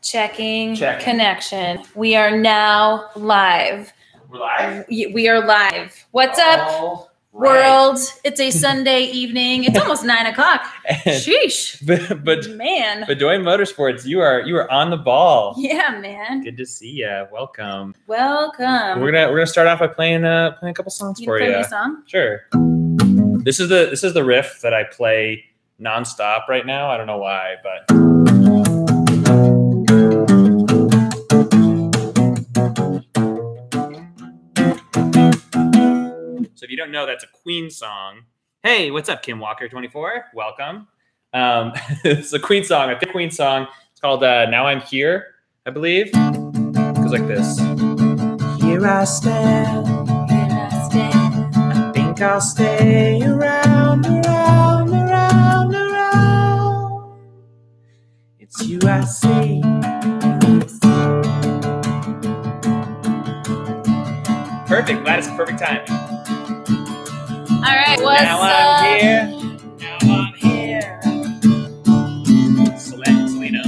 Checking connection. We are now live. We're live? We are live. What's up, world? It's a Sunday evening. It's almost 9 o'clock. Sheesh. But man. Bedoy Motorsports, you are on the ball. Yeah, man. Good to see you. Welcome. Welcome. We're gonna start off by playing a couple songs for you. Play me a song? Sure. This is the riff that I play nonstop right now. I don't know why, but. So if you don't know, that's a Queen song. Hey, what's up, Kim Walker 24? Welcome. It's a Queen song. I picked a Queen song. It's called Now I'm Here, I believe. It goes like this. Here I stand. Here I stand. I think I'll stay around. It's you I see. Perfect. Glad it's the perfect time. All right, what's now up? I'm here. Now I'm here. Selena.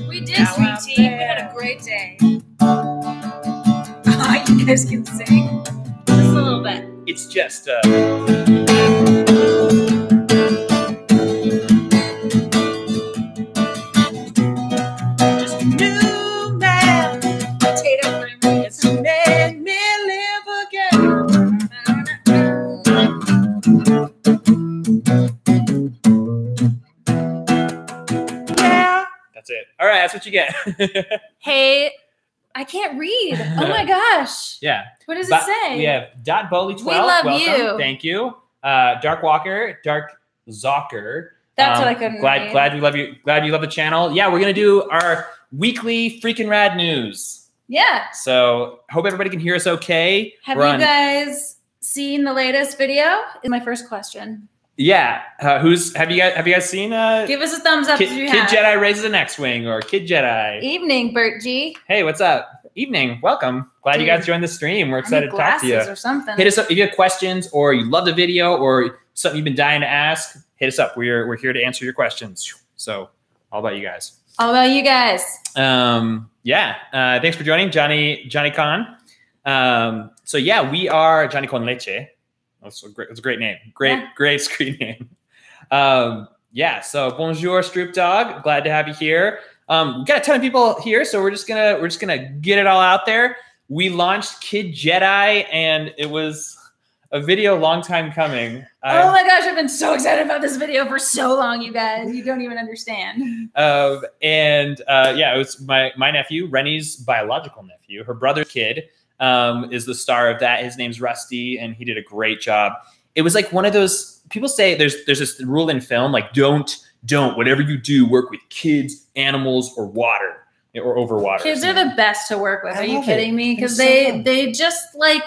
We did, sweet tea. We had a great day. You guys can sing. Just a little bit. It's just just a new man. Potato cream. It's made me live again. Yeah. That's it. All right, that's what you get. Hey, I can't read. Oh my gosh. Yeah. What does it say? We have Dot Bowley 12. We love welcome. you. Thank you. Dark Walker, Dark Zocker. That's what I couldn't read. Glad we love you. Glad you love the channel. Yeah, we're gonna do our weekly Freakin Rad news. Yeah. So hope everybody can hear us okay. Have you guys seen the latest video? Is my first question. Yeah. Have you guys seen Give us a thumbs up if you Kid have. Jedi raises an X-Wing or Kid Jedi? Evening, Bert G. Hey, what's up? Evening. Welcome. Glad you guys joined the stream. We're excited to talk to you. Or something. Hit us up if you have questions or you love the video or something you've been dying to ask. Hit us up. We're here to answer your questions. So all about you guys. All about you guys. Yeah. Thanks for joining, Johnny Con. So yeah, we are Johnny Con Leche. That's a great name. Great screen name. Yeah. So bonjour, Stroop Dog. Glad to have you here. We got a ton of people here, so we're just gonna get it all out there. We launched Kid Jedi, and it was a video long time coming. Oh my gosh, I've been so excited about this video for so long, you guys. You don't even understand. Yeah, it was my nephew, Rennie's biological nephew. Her brother's kid is the star of that. His name's Rusty, and he did a great job. It was like one of those, people say there's this rule in film, like don't, whatever you do, work with kids, animals, or water, or over water. Kids are the best to work with. Are you kidding me? Because they just like,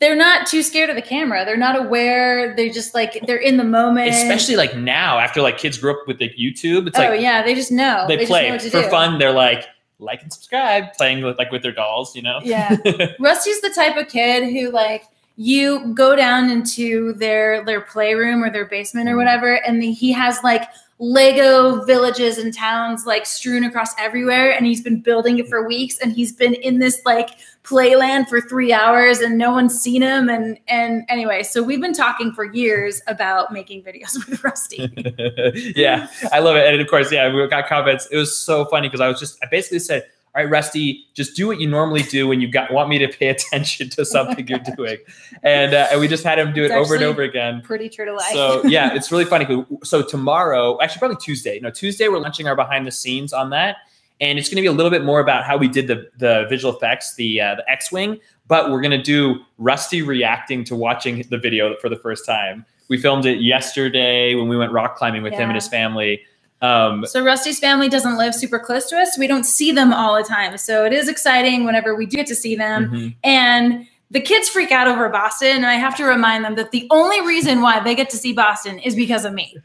they're not too scared of the camera. They're not aware. They're just like, they're in the moment. Especially like now, after like kids grew up with the YouTube. It's like, yeah, they just know. They play just know for fun. They're like and subscribe, playing with their dolls, you know? Yeah. Rusty's the type of kid who like, you go down into their playroom or their basement or whatever, and he has like Lego villages and towns like strewn across everywhere, and he's been building it for weeks, and he's been in this like playland for 3 hours and no one's seen him. And anyway, so we've been talking for years about making videos with Rusty. Yeah, I love it. And of course, yeah, we got comments. It was so funny because I basically said, all right, Rusty, just do what you normally do when you want me to pay attention to something you're doing. And we just had him do it over and over again. Pretty true to life. So yeah, it's really funny. So tomorrow, actually probably Tuesday. No, Tuesday we're launching our behind the scenes on that. And it's going to be a little bit more about how we did the visual effects, the X-Wing. But we're going to do Rusty reacting to watching the video for the first time. We filmed it yesterday when we went rock climbing with him and his family. So Rusty's family doesn't live super close to us. We don't see them all the time. So it is exciting whenever we do get to see them. And the kids freak out over Boston. And I have to remind them that the only reason why they get to see Boston is because of me.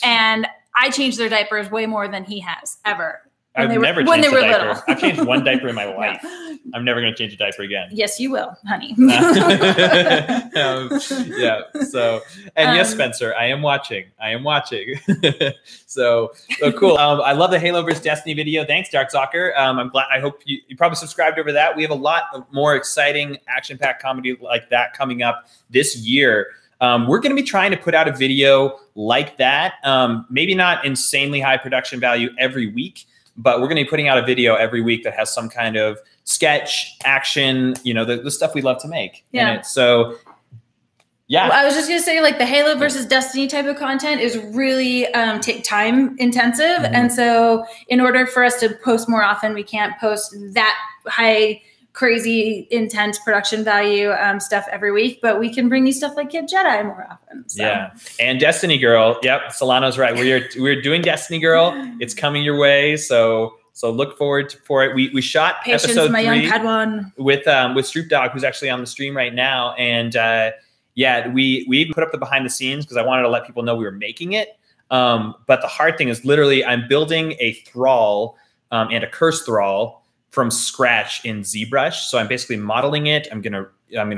And I change their diapers way more than he has ever. I've never when changed they were a diaper. little. I've changed one diaper in my life. I'm never going to change a diaper again. Yes, you will, honey. Yeah. So, and yes, Spencer, I am watching. So cool. I love the Halo vs. Destiny video. Thanks, Darkstalker. I'm glad. I hope you probably subscribed over that. We have a lot of more exciting action-packed comedy like that coming up this year. We're going to be trying to put out a video like that. Maybe not insanely high production value every week, but we're going to be putting out a video every week that has some kind of sketch, action, you know, the stuff we love to make in it. So, yeah. Well, I was just going to say, like, the Halo versus Destiny type of content is really time intensive. And so in order for us to post more often, we can't post that high, crazy, intense production value stuff every week, but we can bring you stuff like Kid Jedi more often. So. Yeah. And Destiny Girl. Yep. Solano's right. We're doing Destiny Girl. It's coming your way. So look forward for it. We shot episode 3 young Padawan. with Stroop Dog, who's actually on the stream right now. And yeah, we even put up the behind the scenes because I wanted to let people know we were making it. But the hard thing is literally I'm building a thrall and a curse thrall from scratch in ZBrush. So I'm basically modeling it. I'm gonna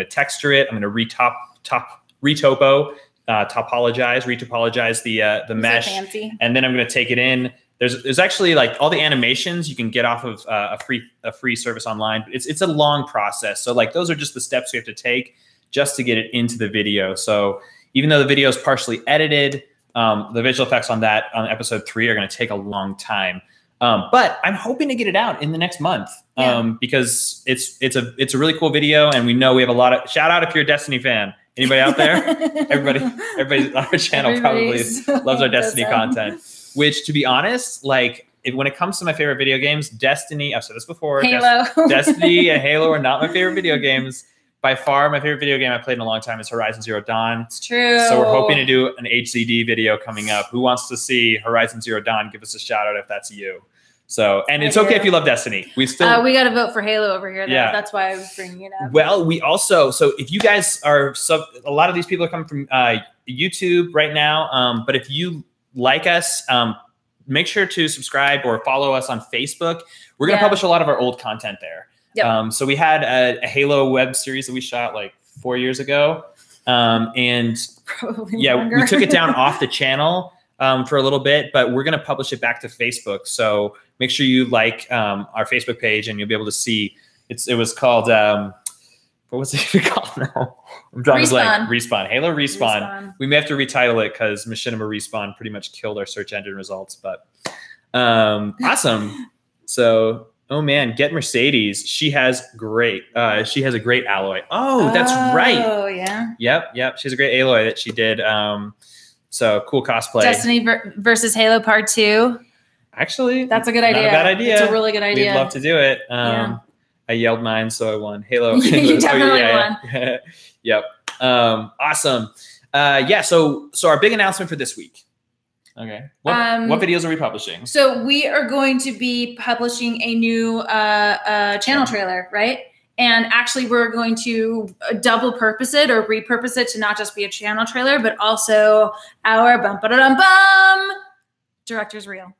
texture it. I'm gonna retopologize the mesh, and then I'm gonna take it in. There's actually like all the animations you can get off of a free service online. But it's a long process. So like those are just the steps we have to take just to get it into the video. So even though the video is partially edited, the visual effects on episode 3 are gonna take a long time. But I'm hoping to get it out in the next month because it's a really cool video, and we know we have a lot of shout out if you're a Destiny fan. Anybody out there? everybody on our channel probably loves our Destiny content. Which, to be honest, like when it comes to my favorite video games, Destiny, I've said this before, Halo. Destiny and Halo are not my favorite video games. By far, my favorite video game I played in a long time is Horizon Zero Dawn. It's true. So we're hoping to do an HZD video coming up. Who wants to see Horizon Zero Dawn? Give us a shout out if that's you. So, and it's okay if you love Destiny. We got to vote for Halo over here. Though. Yeah. That's why I was bringing it up. Well, we also, so if you guys are, a lot of these people are coming from YouTube right now. But if you like us, make sure to subscribe or follow us on Facebook. We're going to publish a lot of our old content there. Yep. So we had a Halo web series that we shot like 4 years ago. And probably longer. We took it down off the channel for a little bit, but we're going to publish it back to Facebook. So make sure you like our Facebook page, and you'll be able to see. It was called what was it even called now? I'm drawing blank. Respawn. Halo Respawn. We may have to retitle it because Machinima Respawn pretty much killed our search engine results. But awesome. So. Oh man, get Mercedes. She has a great alloy. Oh, that's right. Oh yeah. Yep. She has a great alloy that she did. So cool cosplay. Destiny versus Halo Part 2. Actually, that's a good idea. Not a bad idea. It's a really good idea. We'd love to do it. I yelled mine, so I won. Halo. You definitely won. Yep. Awesome. Yeah. So our big announcement for this week. Okay. What videos are we publishing? So we are going to be publishing a new channel trailer, right? And actually, we're going to double purpose it or repurpose it to not just be a channel trailer, but also our bum director's reel.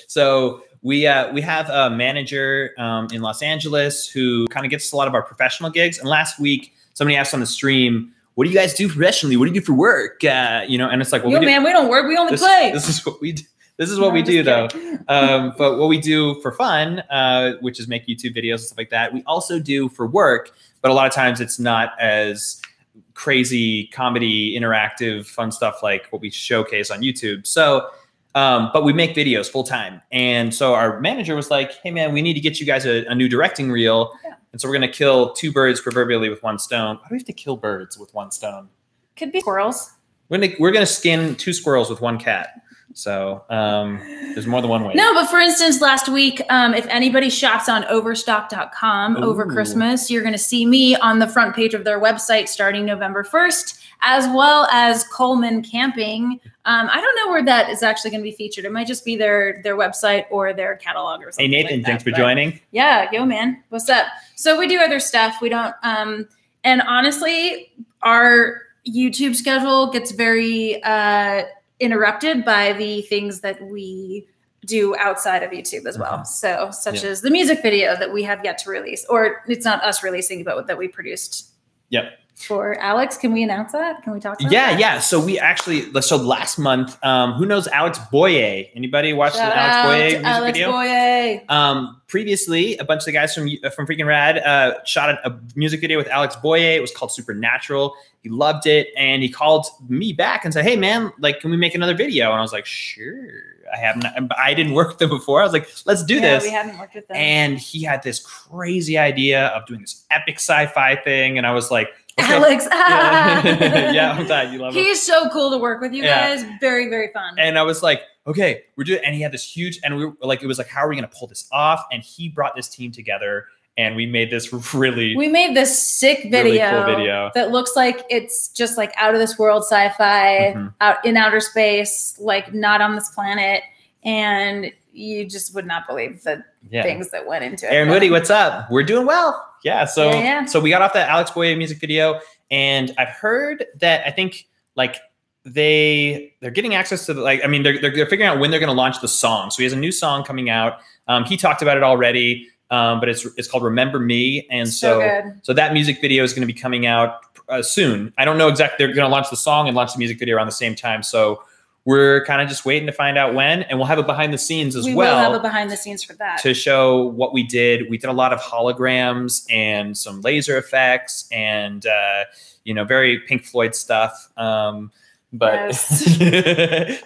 So we have a manager in Los Angeles who kind of gets a lot of our professional gigs. And last week, somebody asked on the stream, what do you guys do professionally? What do you do for work? And it's like, well, man, we don't work. We only play. This is what we do. This is what we do, though. But what we do for fun, which is make YouTube videos and stuff like that, we also do for work. But a lot of times it's not as crazy comedy, interactive, fun stuff like what we showcase on YouTube. So, but we make videos full time. And so our manager was like, hey, man, we need to get you guys a new directing reel. Yeah. And so we're going to kill 2 birds proverbially with 1 stone. Why do we have to kill birds with 1 stone? Could be squirrels. We're going to skin 2 squirrels with 1 cat. So there's more than one way. No, but for instance, last week, if anybody shops on overstock.com over Christmas, you're going to see me on the front page of their website starting November 1st, as well as Coleman Camping. I don't know where that is actually going to be featured. It might just be their website or their catalog or something. Hey, Nathan, thanks for joining. Yeah, yo, man. What's up? So we do other stuff. We don't, and honestly, our YouTube schedule gets very interrupted by the things that we do outside of YouTube as well. So such as the music video that we have yet to release, or it's not us releasing, but that we produced. Yep. For Alex, can we announce that? Can we talk about that? Yeah. So we actually, so last month, who knows Alex Boye? Anybody watch the Alex Boye music video? Boye. Previously, a bunch of the guys from Freakin Rad shot a music video with Alex Boye. It was called Supernatural. He loved it, and he called me back and said, "Hey, man, like, can we make another video?" And I was like, "Sure." I didn't work with them before. I was like, "Let's do this." We hadn't worked with them. And he had this crazy idea of doing this epic sci-fi thing, and I was like, okay. Alex, yeah, I'm glad you love him. He's so cool to work with, you guys. Very, very fun. And I was like, okay, we're doing it. And he had this huge, and we were like, it was like, how are we going to pull this off? And he brought this team together, and we made this we made this sick video, really cool video that looks like it's just like out of this world sci-fi, out in outer space, like not on this planet. And you just would not believe the things that went into it. Aaron Woody, what's up? We're doing well. Yeah. So we got off that Alex Boye music video, and I've heard that I think like they're getting access to they're figuring out when they're going to launch the song. So he has a new song coming out. He talked about it already, but it's called Remember Me. And so that music video is going to be coming out soon. I don't know exactly. They're going to launch the song and launch the music video around the same time. So we're kind of just waiting to find out when, and we'll have a behind the scenes as well. We will have a behind the scenes for that. To show what we did. We did a lot of holograms and some laser effects and, very Pink Floyd stuff. But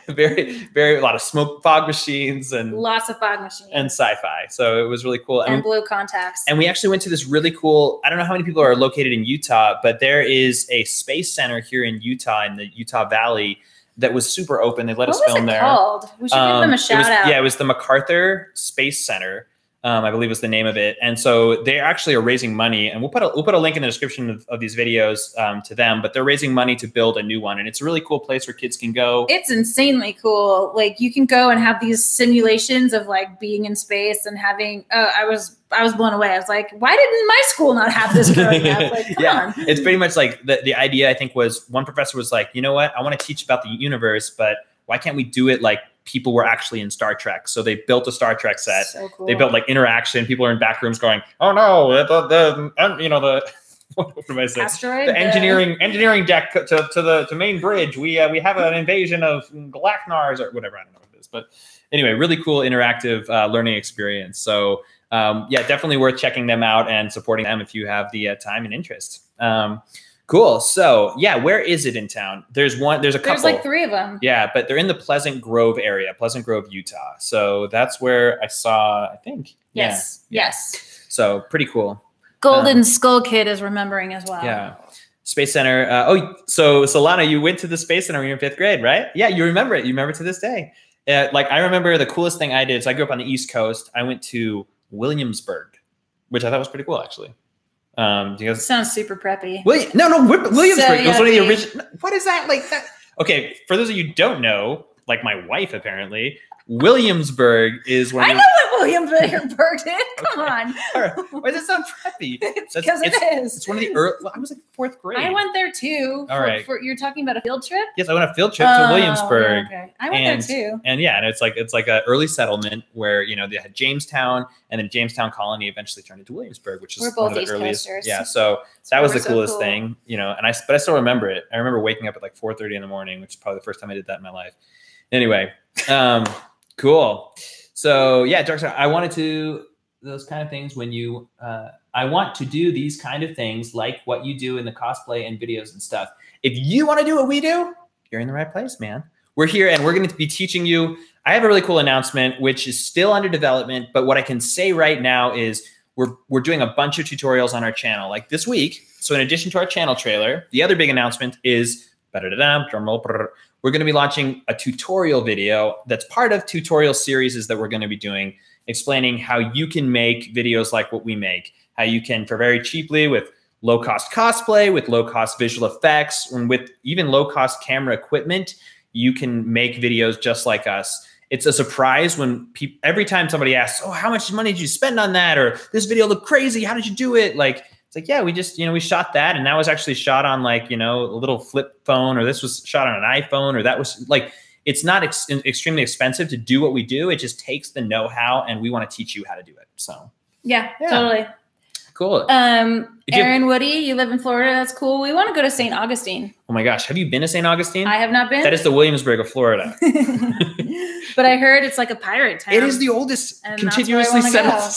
very a lot of smoke fog machines and lots of fog machines and sci-fi. So it was really cool. And blue contacts. And we actually went to this really cool, I don't know how many people are located in Utah, but there is a space center here in Utah, in the Utah Valley, that was super open. They let us film there. What was it called? We should give them a shout out. Yeah, it was the MacArthur Space Center, I believe was the name of it. And so they actually are raising money, and we'll put a link in the description of these videos to them. But they're raising money to build a new one, and it's a really cool place where kids can go. It's insanely cool. Like you can go and have these simulations of like being in space and having. I was blown away. I was like, why didn't my school not have this growing up? Like, come on. It's pretty much like the idea, I think, was one professor was like, you know what? I want to teach about the universe, but why can't we do it like people were actually in Star Trek? So they built a Star Trek set. So cool. They built like interaction. People are in back rooms going, oh no, what am I saying? Asteroid? The engineering deck to main bridge. We have an invasion of Galacnars or whatever. I don't know what it is. But anyway, really cool interactive learning experience. So definitely worth checking them out and supporting them if you have the time and interest. Cool. So where is it in town? There's a couple. There's like 3 of them. Yeah, but they're in the Pleasant Grove area, Pleasant Grove, Utah. So that's where I saw, I think. Yes. Yes. So pretty cool. Golden Skull Kid is remembering as well. Yeah. Space Center. So Solana, you went to the Space Center when you were in 5th grade, right? Yeah, you remember it. You remember to this day. I remember the coolest thing I did. So I grew up on the East Coast. I went to Williamsburg, which I thought was pretty cool, actually. Do you guys sounds super preppy? Williamsburg. It was one of the original. What is that like? That? Okay, for those of you who don't know, like my wife apparently, Williamsburg is one. I know what Williamsburg is. Come on. Why does it sound preppy? Because it is. It's one of the early. Well, I was like 4th grade. I went there too. All right. You're talking about a field trip? Yes, I went on a field trip to Williamsburg. Okay. I went there too. And and it's like an early settlement where they had Jamestown, and then Jamestown Colony eventually turned into Williamsburg, which is one of the earliest. Coasters. Yeah, so that was the coolest thing, And I still remember it. I remember waking up at like 4:30 in the morning, which is probably the first time I did that in my life. Anyway. Cool. So Dark Side, I wanted to those kind of things when you I want to do these kind of things like what you do in the cosplay and videos and stuff. If you want to do what we do, you're in the right place, man. We're here and we're going to be teaching you. I have a really cool announcement, which is still under development, but what I can say right now is we're doing a bunch of tutorials on our channel like this week. So in addition to our channel trailer, the other big announcement is we're going to be launching a tutorial video that's part of tutorial series that we're going to be doing, explaining how you can make videos like what we make, how you can, for very cheaply, with low-cost cosplay, with low-cost visual effects, and with even low-cost camera equipment, you can make videos just like us. It's a surprise when every time somebody asks, oh, how much money did you spend on that? Or this video looked crazy. How did you do it? Like, it's like, yeah, we just, we shot that. And that was actually shot on like, a little flip phone, or this was shot on an iPhone, or that was like, it's not extremely expensive to do what we do. It just takes the know-how, and we want to teach you how to do it. So yeah. Totally. Cool. Aaron Woody, you live in Florida. That's cool. We want to go to St. Augustine. Oh my gosh. Have you been to St. Augustine? I have not been. That is the Williamsburg of Florida. But I heard it's like a pirate town. It is the oldest continuously settled.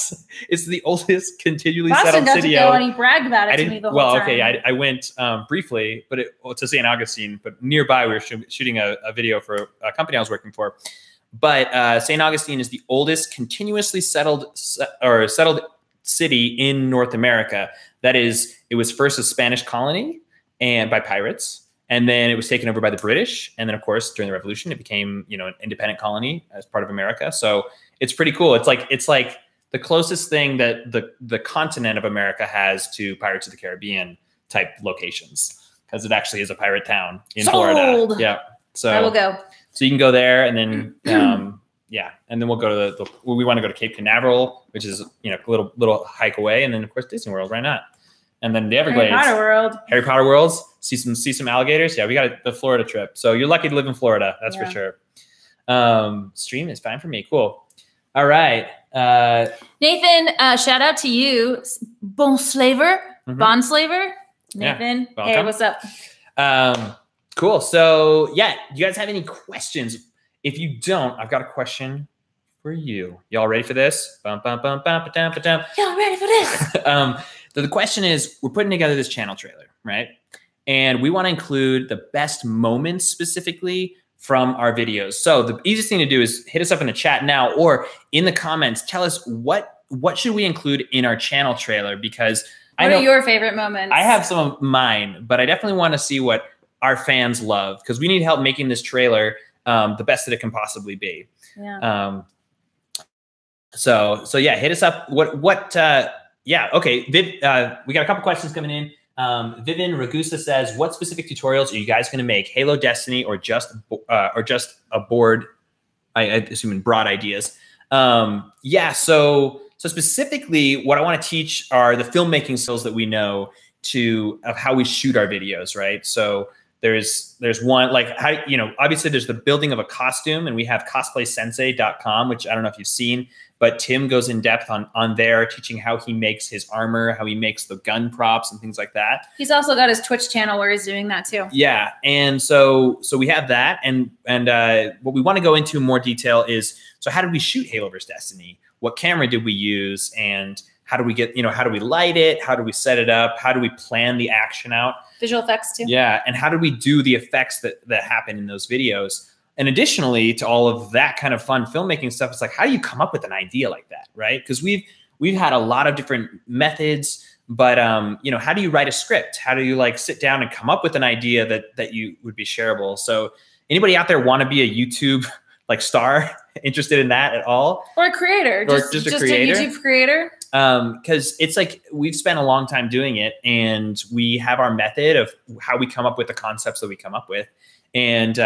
It's the oldest continually settled city. Got to go, and he bragged about it to me the whole time. Okay. I went briefly, but to St. Augustine, but nearby we were shooting a video for a company I was working for. But St. Augustine is the oldest continuously settled city in North America. That is, it was first a Spanish colony and by pirates, and then it was taken over by the British, and then of course during the Revolution it became, you know, an independent colony as part of America. So it's pretty cool. It's like the closest thing that the continent of America has to Pirates of the Caribbean type locations, because it actually is a pirate town in Florida. Yeah, so I will go. So you can go there, and then yeah, and then we'll go to we want to go to Cape Canaveral, which is, you know, a little hike away, and then of course Disney World. Why not? And then the Everglades, Harry Potter worlds, see some alligators. Yeah, we got the Florida trip. So you're lucky to live in Florida, that's for sure. Stream is fine for me. Cool. All right, Nathan. Shout out to you, Bonslaver, Bonslaver. Nathan, yeah, hey, what's up? Cool. So yeah, do you guys have any questions? If you don't, I've got a question for you. Y'all ready for this? Y'all ready for this? So the question is, we're putting together this channel trailer, right? And we want to include the best moments specifically from our videos. So the easiest thing to do is hit us up in the chat now, or in the comments, tell us what should we include in our channel trailer, because what are your favorite moments? I have some of mine, but I definitely want to see what our fans love, because we need help making this trailer the best that it can possibly be. Yeah. So yeah, hit us up. Yeah. Okay. Viv, we got a couple questions coming in. Vivian Ragusa says, what specific tutorials are you guys going to make? Halo, Destiny, or just a board? I assume in broad ideas. Yeah. So specifically what I want to teach are the filmmaking skills that we know of how we shoot our videos. Right. So there's one, like, how, you know, obviously there's the building of a costume, and we have cosplaysensei.com, which I don't know if you've seen, but Tim goes in depth on there, teaching how he makes his armor, how he makes the gun props and things like that. He's also got his Twitch channel where he's doing that too. Yeah. And so we have that. And what we want to go into in more detail is, so how did we shoot Halo vs. Destiny? What camera did we use? And how do we get, you know, how do we light it? How do we set it up? How do we plan the action out? Visual effects too. Yeah. And how do we do the effects that happen in those videos? And additionally to all of that kind of fun filmmaking stuff, it's like, how do you come up with an idea like that? Right. Because we've had a lot of different methods, but you know, how do you write a script? How do you like sit down and come up with an idea that you would be shareable? So anybody out there want to be a YouTube like star, interested in that at all? Or a creator, just a YouTube creator. Because it's like, we've spent a long time doing it, and we have our method of how we come up with the concepts that we come up with. And,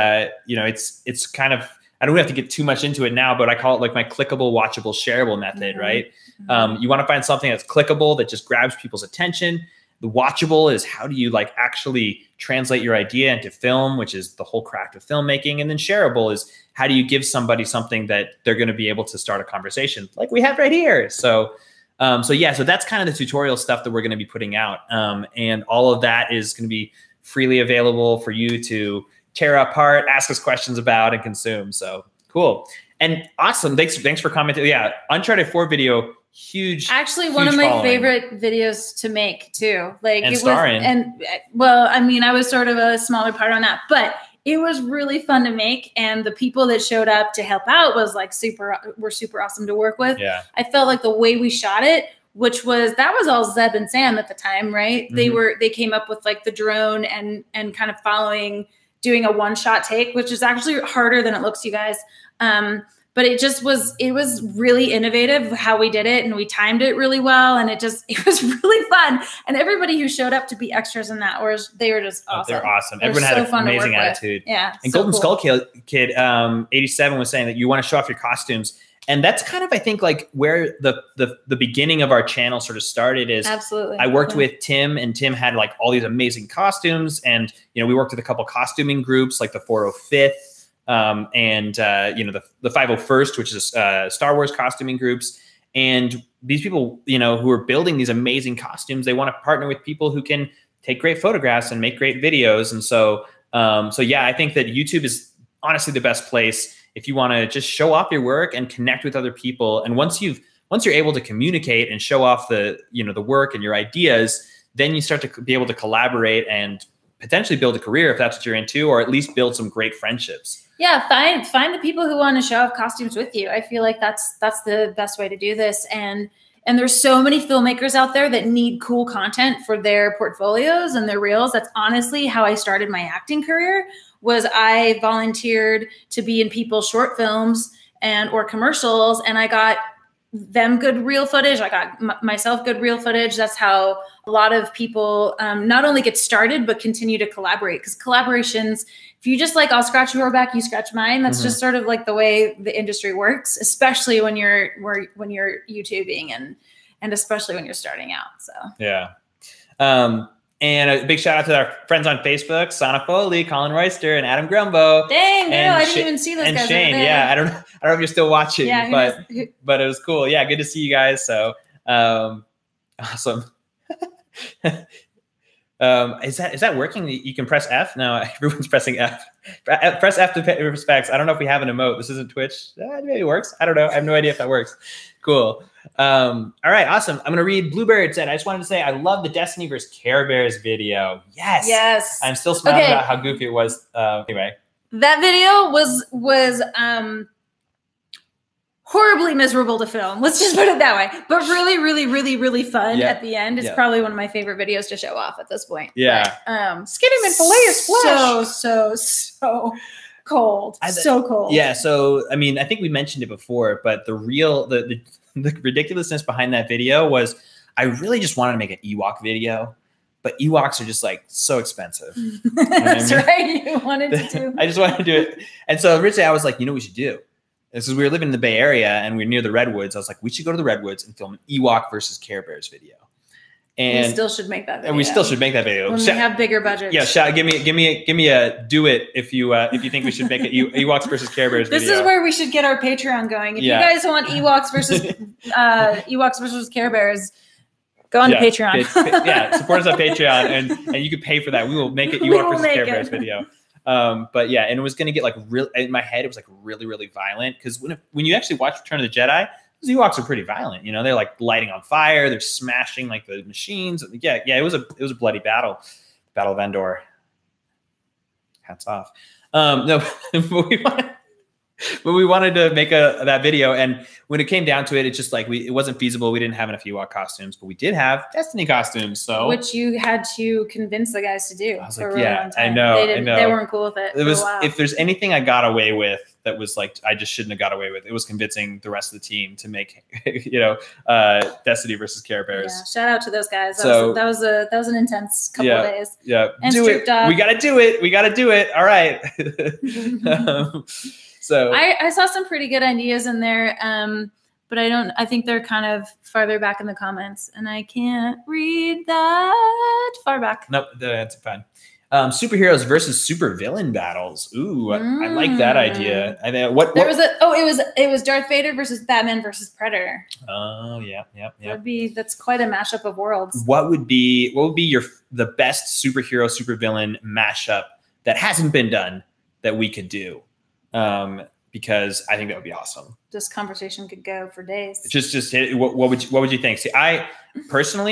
you know, it's kind of, I don't have to get too much into it now, but I call it like my clickable, watchable, shareable method, right? You want to find something that's clickable, that just grabs people's attention. The watchable is, how do you like actually translate your idea into film, which is the whole craft of filmmaking. And then shareable is, how do you give somebody something that they're going to be able to start a conversation like we have right here? So yeah, so that's kind of the tutorial stuff that we're going to be putting out. And all of that is going to be freely available for you to tear apart, ask us questions about, and consume. So cool. And awesome. Thanks for commenting. Yeah. Uncharted 4 video, huge. Actually, one of my favorite videos to make too. Like, and starring. Well, I mean, I was sort of a smaller part on that, but it was really fun to make. And the people that showed up to help out were super awesome to work with. Yeah. I felt like the way we shot it, that was all Zeb and Sam at the time, right? They came up with like the drone and kind of doing a one-shot take, which is actually harder than it looks, you guys. But it was really innovative how we did it, and we timed it really well, and it was really fun. And everybody who showed up to be extras in that, they were just awesome. They're awesome. Everyone had an amazing attitude. Yeah. And Golden Skull Kid 87 was saying that you want to show off your costumes. And that's kind of, I think, like where the beginning of our channel sort of started is. Absolutely. I worked with Tim, and Tim had like all these amazing costumes. And, you know, we worked with a couple costuming groups like the 405th. and you know, the 501st, which is Star Wars costuming groups. And these people, you know, who are building these amazing costumes, they want to partner with people who can take great photographs and make great videos. And so, yeah, I think that YouTube is honestly the best place if you want to just show off your work and connect with other people. And once you're able to communicate and show off the work and your ideas, then you start to be able to collaborate and potentially build a career if that's what you're into, or at least build some great friendships. Yeah, find the people who want to show off costumes with you. I feel like that's the best way to do this. And there's so many filmmakers out there that need cool content for their portfolios and their reels. That's honestly how I started my acting career. Was I volunteered to be in people's short films or commercials, and I got them good reel footage. I got myself good reel footage. That's how a lot of people not only get started, but continue to collaborate. Because collaborations, if you just like, I'll scratch your back, you scratch mine. That's just sort of like the way the industry works, especially when you're YouTubing and especially when you're starting out. So yeah. And a big shout out to our friends on Facebook, Sana Foley, Colin Royster, and Adam Grumbo. Dang, no, I didn't even see those and guys. Shane, yeah, I don't know if you're still watching, yeah, but it was cool. Yeah, good to see you guys. So awesome. Is that working? You can press F? No, everyone's pressing F. Press F to pay respects. I don't know if we have an emote. This isn't Twitch. Maybe it works. I don't know. I have no idea if that works. Cool. All right, awesome. I'm gonna read Bluebird said, I just wanted to say I love the Destiny vs. Care Bears video. Yes. I'm still smiling about how goofy it was. Anyway. That video was horribly miserable to film. Let's just put it that way. But really, really, really, really fun at the end. It's probably one of my favorite videos to show off at this point. Yeah. But, skin him and fillet his flesh. So cold. So cold. Yeah. So, I mean, I think we mentioned it before, but the ridiculousness behind that video was I really just wanted to make an Ewok video, but Ewoks are just like so expensive. You know That's right. You wanted to do. I just wanted to do it. And so originally I was like, you know what we should do? This is we were living in the Bay Area and we were near the Redwoods. I was like, we should go to the Redwoods and film an Ewok versus Care Bears video. And we still should make that video. And we still should make that video. When we have bigger budgets. Yeah, give me a do it if you think we should make an Ewoks versus Care Bears video. This is where we should get our Patreon going. If you guys want Ewoks versus Care Bears, go on to Patreon. Support us on Patreon and you can pay for that. We will make it Ewok versus Care Bears video. But yeah, and it was going to get like real in my head. It was like really, really violent because when you actually watch Return of the Jedi, those Ewoks are pretty violent. You know, they're like lighting on fire. They're smashing like the machines. Yeah. It was a bloody battle. Battle of Endor. Hats off. No, but we wanted to make that video, and when it came down to it, it's just like it wasn't feasible. We didn't have enough Ewok costumes, but we did have Destiny costumes. So which you had to convince the guys to do. I was like, yeah, I know. They weren't cool with it. If there's anything I got away with that was like I just shouldn't have got away with, it was convincing the rest of the team to make Destiny versus Care Bears. Yeah, shout out to those guys. That was an intense couple of days. Yeah, and do it. We gotta do it. All right. So I saw some pretty good ideas in there, but I think they're kind of farther back in the comments, and I can't read that far back. Nope, that's fine. Superheroes versus supervillain battles. Ooh, I like that idea. I think it was Darth Vader versus Batman versus Predator. Oh yeah. That's quite a mashup of worlds. What would be the best superhero supervillain mashup that hasn't been done that we could do? Because I think that would be awesome. This conversation could go for days. Just hit, what would you think? See, I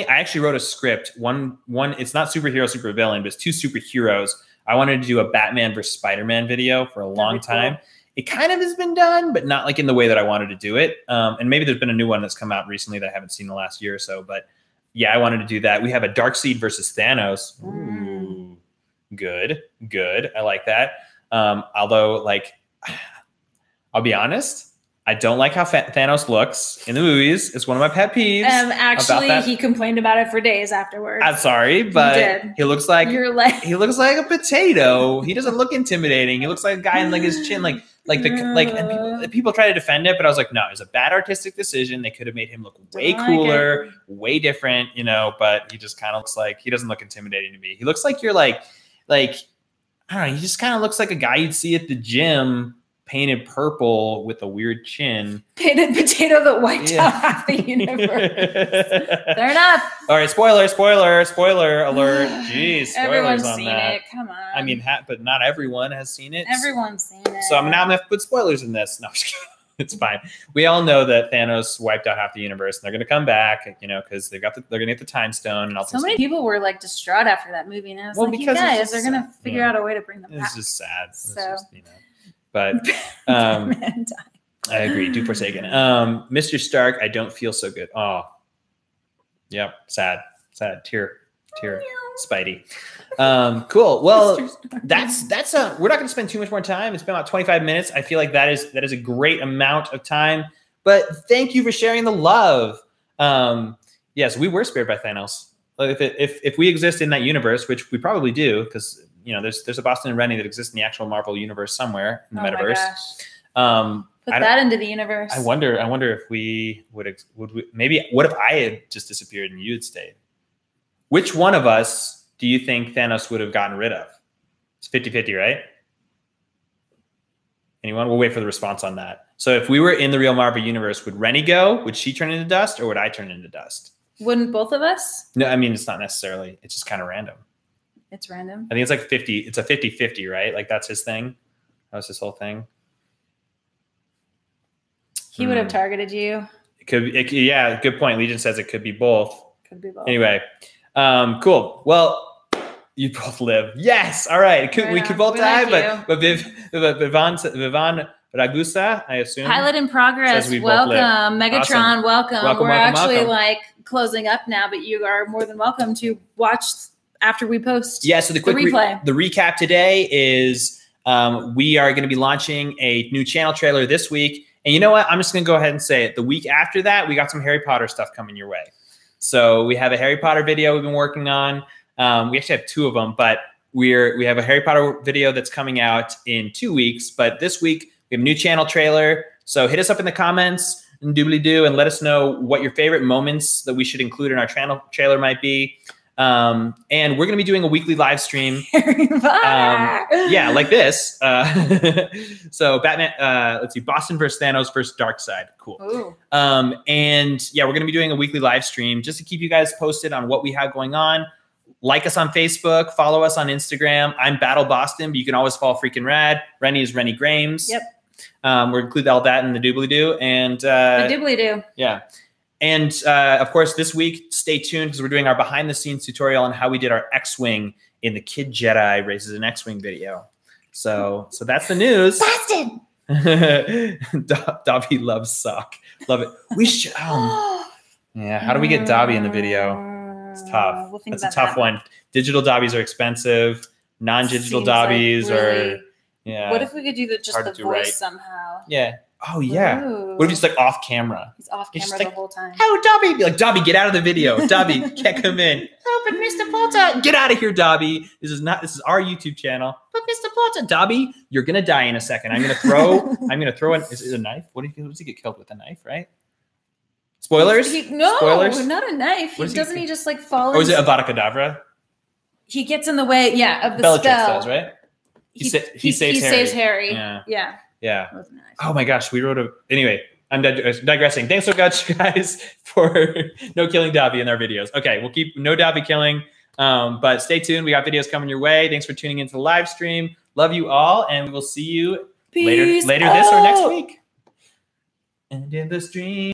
actually wrote a script. One, it's not superhero, supervillain, but it's two superheroes. I wanted to do a Batman versus Spider-Man video for a long time. Cool. It kind of has been done, but not like in the way that I wanted to do it. And maybe there's been a new one that's come out recently that I haven't seen the last year or so, but yeah, I wanted to do that. We have a Darkseid versus Thanos. Ooh, good. I like that. Although like, I'll be honest, I don't like how Thanos looks in the movies. It's one of my pet peeves. Actually, he complained about it for days afterwards. I'm sorry, but he looks like he looks like a potato. He doesn't look intimidating. He looks like a guy in like his chin, and people try to defend it, but I was like, no, it's a bad artistic decision. They could have made him look way cooler, way different, but he just kind of looks like he doesn't look intimidating to me. He looks like you're like I don't know. He just kind of looks like a guy you'd see at the gym, painted purple with a weird chin. Painted potato that wiped out half the universe. Fair enough. All right, spoiler alert. Jeez, spoilers Everyone's on seen that. it. Come on. I mean, but not everyone has seen it. Everyone's seen it. So now I'm gonna have to put spoilers in this. No, I'm just kidding. It's fine. We all know that Thanos wiped out half the universe, and they're gonna come back, you know, because they're gonna get the time stone and all. So many people were like distraught after that movie, and I was like, you guys, they're gonna figure out a way to bring them back. It's just sad. So, just, you know. But I agree. Do Forsaken. Mr. Stark, I don't feel so good. Oh, yep. Sad. Tear. Spidey. Cool. Well, that's we're not going to spend too much more time. It's been about 25 minutes. I feel like that is a great amount of time, but thank you for sharing the love. Yes, we were spared by Thanos. If we exist in that universe, which we probably do, because you know, there's a Boston and Rennie that exists in the actual Marvel universe somewhere in the metaverse. Put that into the universe. I wonder if we would maybe, what if I had just disappeared and you had stayed? Which one of us do you think Thanos would have gotten rid of? It's 50-50, right? Anyone? We'll wait for the response on that. So if we were in the real Marvel universe, would Rennie go? Would she turn into dust, or would I turn into dust? Wouldn't both of us? No, I mean, it's not necessarily. It's just kind of random. It's random. I think it's like 50. It's a 50-50, right? Like that's his thing. That was his whole thing. He would have targeted you. Yeah, good point. Legion says it could be both. Could be both. Anyway, cool. Well, you both live. Yes. All right. We could both die, but Vivan Ragusa, I assume. Pilot in progress. Welcome. Megatron, awesome. welcome. We're actually like closing up now, but you are more than welcome to watch after we post. Yeah, so the quick replay. The recap today is we are going to be launching a new channel trailer this week. And you know what? I'm just going to go ahead and say it. The week after that, we got some Harry Potter stuff coming your way. So we have a Harry Potter video we've been working on. We actually have 2 of them, but we have a Harry Potter video that's coming out in 2 weeks. But this week, we have a new channel trailer. So hit us up in the comments and doobly-doo and let us know what your favorite moments that we should include in our channel trailer might be. And we're going to be doing a weekly live stream. Yeah, like this. So Batman, let's see, Boston versus Thanos versus Darkseid. Cool. Ooh. And yeah, we're going to be doing a weekly live stream just to keep you guys posted on what we have going on. Like us on Facebook, follow us on Instagram. I'm Battle Boston, but you can always follow Freakin Rad. Rennie is Rennie Grames. Yep. We'll include all that in the doobly-doo. And the doobly-doo. Yeah. And of course, this week, stay tuned because we're doing our behind-the-scenes tutorial on how we did our X-Wing in the Kid Jedi Races an X-Wing video. So that's the news. Boston! Dobby loves sock. Love it. We should. Yeah. How do we get Dobby in the video? It's tough. That's a tough one. Digital Dobbies are expensive. Non-digital Dobbies are. Yeah. What if we could do just the voice somehow? Yeah. Oh yeah. Ooh. What if he's like off camera? He's off camera the whole time. Oh, Dobby! Be like, Dobby, get out of the video. Dobby, can't come in. Oh, but Mr. Potter, get out of here, Dobby. This is our YouTube channel. But Mr. Potter, Dobby, you're gonna die in a second. I'm gonna throw is it a knife? What does he get killed with? A knife, right? Spoilers? No, Spoilers? Not a knife. Doesn't he just like fall? Or is it Avada Kedavra? He gets in the way, of the Bellatrix spell. Does, right? He saves Harry. Yeah. Yeah. Oh my gosh, we wrote anyway, I'm digressing. Thanks so much, guys, for no killing Dobby in our videos. Okay, we'll keep no Dobby killing, but stay tuned. We got videos coming your way. Thanks for tuning into the live stream. Love you all, and we'll see you later this or next week. And in the stream.